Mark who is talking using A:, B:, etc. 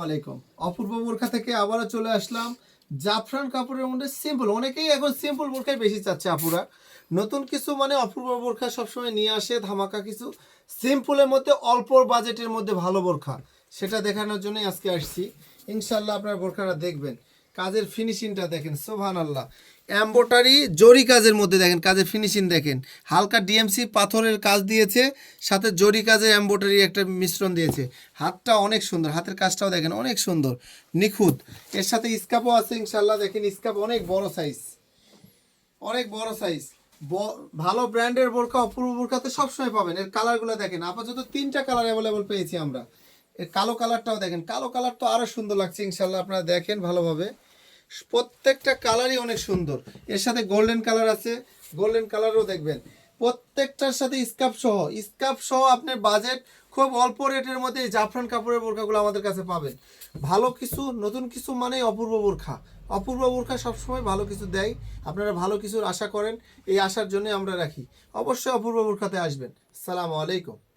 A: আলাইকুম। অপূর্ব বোরখা থেকে আবারও চলে আসলাম জাফরান কাপড়ের মধ্যে সিম্পল। অনেকেই এখন সিম্পল বোরখাই বেশি চাচ্ছে আপুরা। নতুন কিছু মানে অপূর্ব বোরখা সবসময় নিয়ে আসে ধামাকা কিছু সিম্পলের মধ্যে অল্প বাজেটের মধ্যে ভালো বোরখা, সেটা দেখানোর জন্যই আজকে আসছি। ইনশাল্লাহ আপনার বোরখাটা দেখবেন, কাজের ফিনিশিংটা দেখেন সুবহানাল্লাহ। এমব্রয়ডারি জরি কাজের মধ্যে দেখেন, কাজের ফিনিশিং দেখেন, হালকা ডিএমসি পাথরের কাজ দিয়েছে, সাথে জরি কাজের এমব্রয়ডারি একটা মিশ্রণ দিয়েছে। হাতটা অনেক সুন্দর, হাতের কাজটাও দেখেন অনেক সুন্দর নিখুঁত। এর সাথে স্কার্ফও আছে ইনশাল্লাহ। দেখেন স্কার্ফ অনেক বড় সাইজ, অনেক বড় সাইজ। ভালো ব্র্যান্ডের বোরকা অপূর্ব বোরকাতে সবসময় পাবেন। এর কালারগুলো দেখেন, আপাতত 3টা কালার অ্যাভেলেবল পেয়েছি আমরা। এর কালো কালারটাও দেখেন, কালো কালার তো আরও সুন্দর লাগছে ইনশাল্লাহ। আপনারা দেখেন ভালোভাবে, প্রত্যেকটা কালারই অনেক সুন্দর। এর সাথে গোল্ডেন কালার আছে, গোল্ডেন কালারও দেখবেন। প্রত্যেকটার সাথে স্কার্ফ সহ আপনার বাজেট খুব অল্প রেটের মধ্যে এই জাফরান কাপড়ের বোরখাগুলো আমাদের কাছে পাবেন। ভালো কিছু, নতুন কিছু মানেই অপূর্ব বোরখা। অপূর্ব বোরখা সবসময় ভালো কিছু দেয়, আপনারা ভালো কিছুর আশা করেন, এই আশার জন্য আমরা রাখি। অবশ্যই অপূর্ব বোরখাতে আসবেন। আসসালামু আলাইকুম।